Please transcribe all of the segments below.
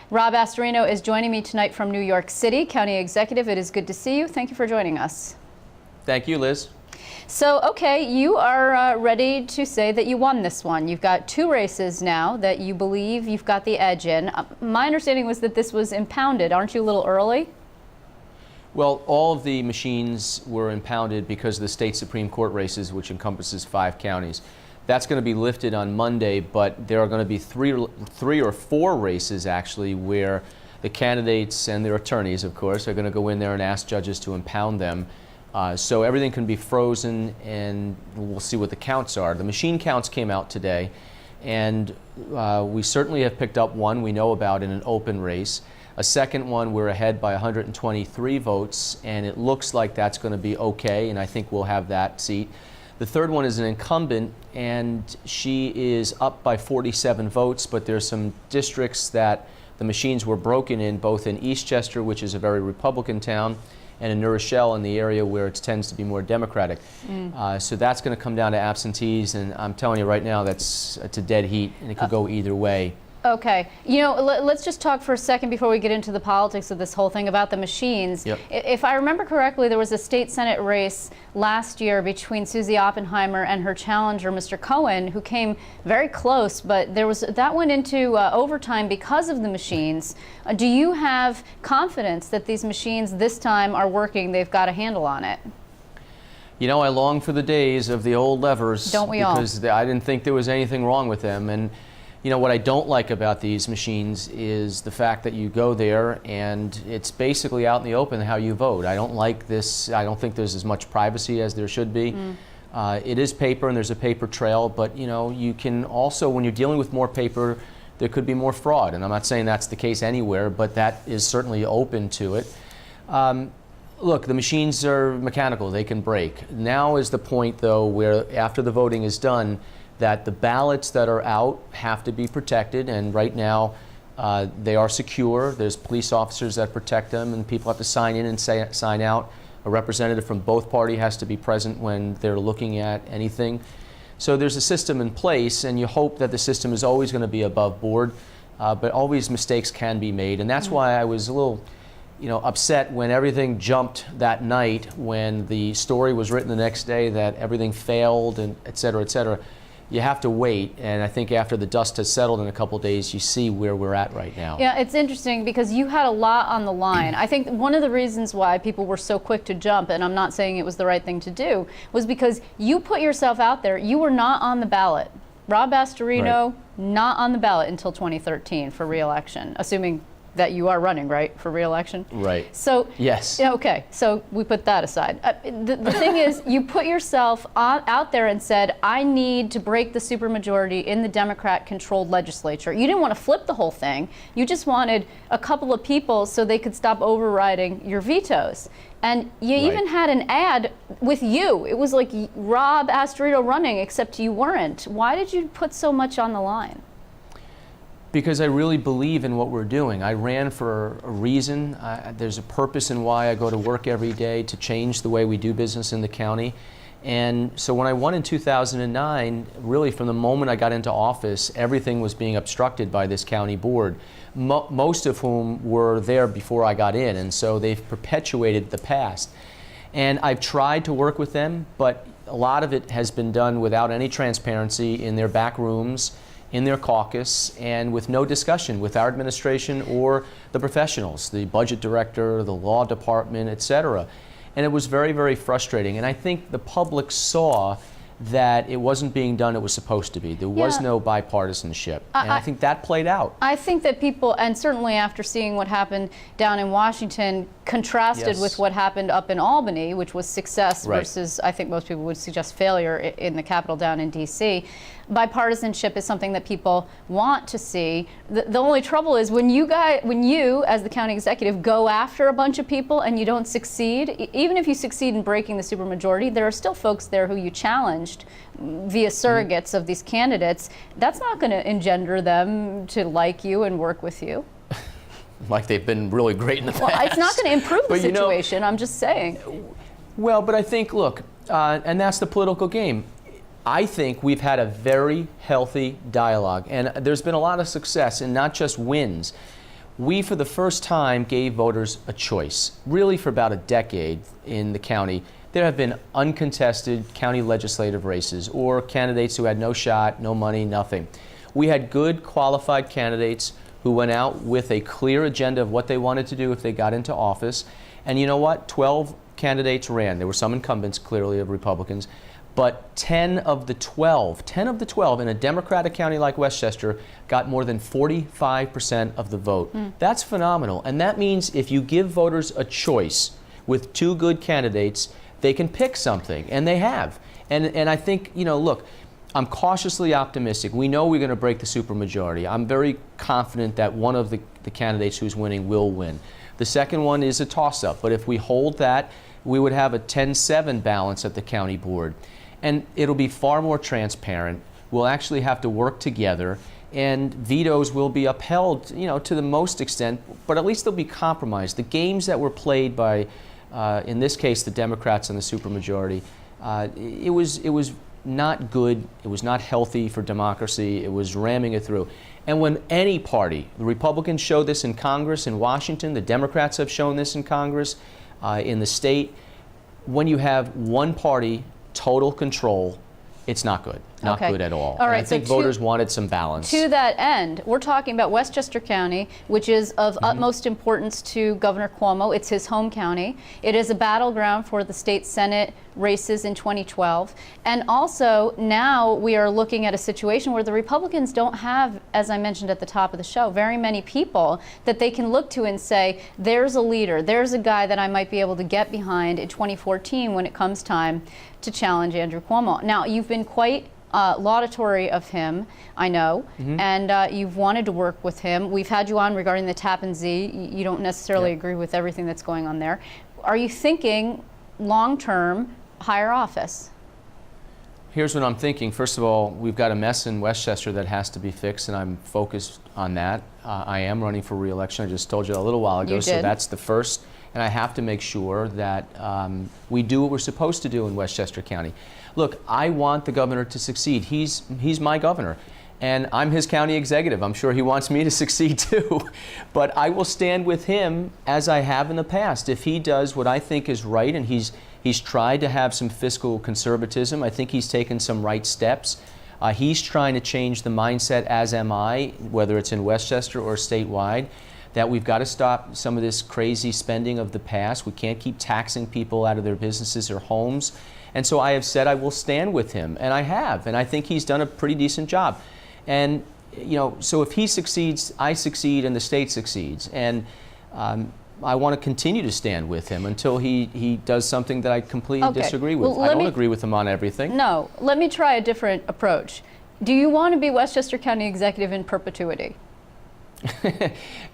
Rob Astorino is joining me tonight from New York City, County Executive. It is good to see you. Thank you for joining us. Thank you, Liz. So, okay, you are ready to say that you won this one. You've got 2 races now that you believe you've got the edge in. My understanding was that this was impounded. Aren't you a little early? Well, all of the machines were impounded because of the state Supreme Court races, which encompasses 5 counties. That's going to be lifted on Monday, but there are going to be three or four races, actually, where the candidates and their attorneys, of course, are going to go in there and ask judges to impound them. So everything can be frozen, and we'll see what the counts are. The machine counts came out today, and we certainly have picked up one we know about in an open race. A second one, we're ahead by 123 votes, and it looks like that's going to be okay, and I think we'll have that seat. The third one is an incumbent, and she is up by 47 votes, but there's some districts that the machines were broken in, both in Westchester, which is a very Republican town, and in New Rochelle, in the area where it tends to be more Democratic. So that's going to come down to absentees, and I'm telling you right now, it's a dead heat, and it could go either way. Okay. You know, let's just talk for a second before we get into the politics of this whole thing about the machines. Yep. If I remember correctly, there was a state Senate race last year between Susie Oppenheimer and her challenger, Mr. Cohen, who came very close, but that went into overtime because of the machines. Do you have confidence that these machines this time are working, they've got a handle on it? You know, I long for the days of the old levers. Don't we all? Because I didn't think there was anything wrong with them. And you know, what I don't like about these machines is the fact that you go there and it's basically out in the open how you vote. I don't like this. I don't think there's as much privacy as there should be. It is paper and there's a paper trail, but you know, you can also, when you're dealing with more paper, there could be more fraud. And I'm not saying that's the case anywhere, but that is certainly open to it. Look, the machines are mechanical. They can break. Now is the point, though, where after the voting is done, that the ballots that are out have to be protected, and right now they are secure. There's police officers that protect them, and people have to sign in and sign out. A representative from both parties has to be present when they're looking at anything. So there's a system in place, and you hope that the system is always going to be above board, but always mistakes can be made, and that's why I was a little upset when everything jumped that night, when the story was written the next day that everything failed, and et cetera, et cetera. You have to wait, and I think after the dust has settled in a couple of days, you see where we're at right now. Yeah, it's interesting because you had a lot on the line. I think one of the reasons why people were so quick to jump, and I'm not saying it was the right thing to do, was because you put yourself out there. You were not on the ballot. Rob Astorino, not on the ballot until 2013 for re-election, assuming that you are running, right, for re-election? Right. So yes. Okay, so we put that aside. The thing is, you put yourself out there and said, I need to break the supermajority in the Democrat-controlled legislature. You didn't want to flip the whole thing. You just wanted a couple of people so they could stop overriding your vetoes. And you even had an ad with you. It was like Rob Astorino running, except you weren't. Why did you put so much on the line? Because I really believe in what we're doing. I ran for a reason. There's a purpose in why I go to work every day, to change the way we do business in the county. And so when I won in 2009, really from the moment I got into office, everything was being obstructed by this county board, most of whom were there before I got in, and so they've perpetuated the past. And I've tried to work with them, but a lot of it has been done without any transparency in their back rooms, in their caucus, and with no discussion with our administration or the professionals, the budget director, the law department, et cetera. And it was very, very frustrating. And I think the public saw that it wasn't being done it was supposed to be. There was no bipartisanship. And I think that played out. I think that people, and certainly after seeing what happened down in Washington, contrasted with what happened up in Albany, which was success versus, I think most people would suggest failure in the Capitol down in D.C. Bipartisanship is something that people want to see. The only trouble is when you, as the county executive, go after a bunch of people and you don't succeed, even if you succeed in breaking the supermajority, there are still folks there who you challenged via surrogates of these candidates. That's not going to engender them to like you and work with you. Like they've been really great in the past. Well, it's not going to improve the situation, I'm just saying. Well, but I think, look, and that's the political game. I think we've had a very healthy dialogue, and there's been a lot of success and not just wins. we, for the first time, gave voters a choice. Really, for about a decade in the county, there have been uncontested county legislative races or candidates who had no shot, no money, nothing. We had good, qualified candidates who went out with a clear agenda of what they wanted to do if they got into office. And you know what? 12 candidates ran. There were some incumbents, clearly, of Republicans. But 10 of the 12 in a Democratic county like Westchester got more than 45% of the vote. That's phenomenal. And that means if you give voters a choice with two good candidates, they can pick something, and they have. And I think, you know, look, I'm cautiously optimistic. We know we're going to break the supermajority. I'm very confident that one of the candidates who's winning will win. The second one is a toss-up, but if we hold that, we would have a 10-7 balance at the county board. And it'll be far more transparent. We'll actually have to work together, and vetoes will be upheld, you know, to the most extent, but at least they'll be compromised. The games that were played by, in this case, the Democrats and the supermajority, it was not good. It was not healthy for democracy. It was ramming it through. And when any party, the Republicans showed this in Congress in Washington, the Democrats have shown this in Congress, in the state, when you have one party total control, it's not good. Not good at all. All right, and I think voters wanted some balance. To that end, we're talking about Westchester County, which is of utmost importance to Governor Cuomo. It's his home county. It is a battleground for the state Senate races in 2012. And also, now we are looking at a situation where the Republicans don't have, as I mentioned at the top of the show, very many people that they can look to and say, there's a leader, there's a guy that I might be able to get behind in 2014 when it comes time to challenge Andrew Cuomo. Now, you've been quite laudatory of him, I know, and you've wanted to work with him. We've had you on regarding the Tappan Zee. You don't necessarily agree with everything that's going on there. Are you thinking long-term higher office? Here's what I'm thinking. First of all, we've got a mess in Westchester that has to be fixed, and I'm focused on that. I am running for re-election. I just told you a little while ago, so that's the first. And I have to make sure that we do what we're supposed to do in Westchester County. Look, I want the governor to succeed. He's my governor, and I'm his county executive. I'm sure he wants me to succeed too. But I will stand with him as I have in the past. If he does what I think is right, and he's tried to have some fiscal conservatism, I think he's taken some right steps. He's trying to change the mindset, as am I, whether it's in Westchester or statewide, that we've got to stop some of this crazy spending of the past. We can't keep taxing people out of their businesses or homes. And so I have said I will stand with him, and I have, and I think he's done a pretty decent job. And, you know, so if he succeeds, I succeed, and the state succeeds. And I want to continue to stand with him until he does something that I completely disagree with. Well, I don't agree with him on everything. No, let me try a different approach. Do you want to be Westchester County executive in perpetuity?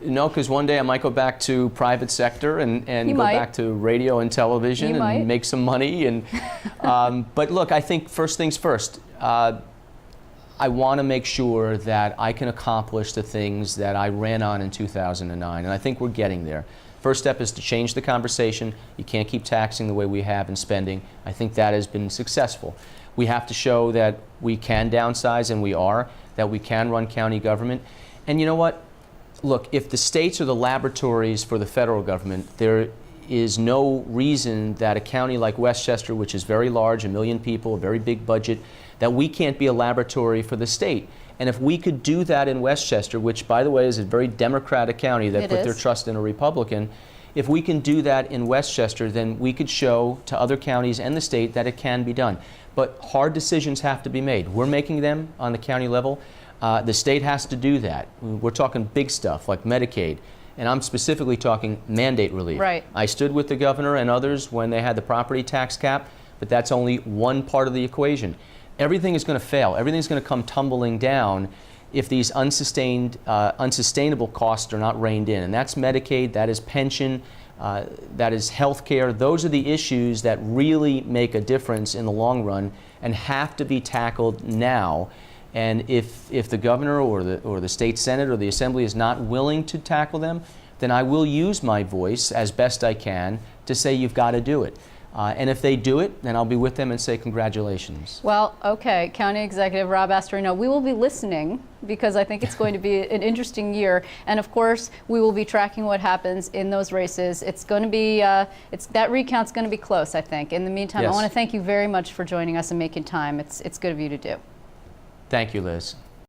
No, because one day I might go back to private sector and go back to radio and television and make some money. And but look, I think first things first. I want to make sure that I can accomplish the things that I ran on in 2009, and I think we're getting there. First step is to change the conversation. You can't keep taxing the way we have and spending. I think that has been successful. We have to show that we can downsize, and we are, that we can run county government. And you know what? Look, if the states are the laboratories for the federal government, there is no reason that a county like Westchester, which is very large, 1 million people, a very big budget, that we can't be a laboratory for the state. And if we could do that in Westchester, which, by the way, is a very Democratic county that put their trust in a Republican, if we can do that in Westchester, then we could show to other counties and the state that it can be done. But hard decisions have to be made. We're making them on the county level. The state has to do that. We're talking big stuff like Medicaid, and I'm specifically talking mandate relief. Right. I stood with the governor and others when they had the property tax cap, but that's only one part of the equation. Everything is going to fail. Everything's going to come tumbling down if these unsustainable costs are not reined in. And that's Medicaid, that is pension, that is health care. Those are the issues that really make a difference in the long run and have to be tackled now. And if the governor or the state senate or the assembly is not willing to tackle them, then I will use my voice as best I can to say you've got to do it. And if they do it, then I'll be with them and say congratulations. Well, okay, County Executive Rob Astorino, we will be listening because I think it's going to be an interesting year. And of course, we will be tracking what happens in those races. It's going to be, that recount's going to be close, I think. In the meantime, Yes. I want to thank you very much for joining us and making time. It's good of you to do. Thank you, Liz.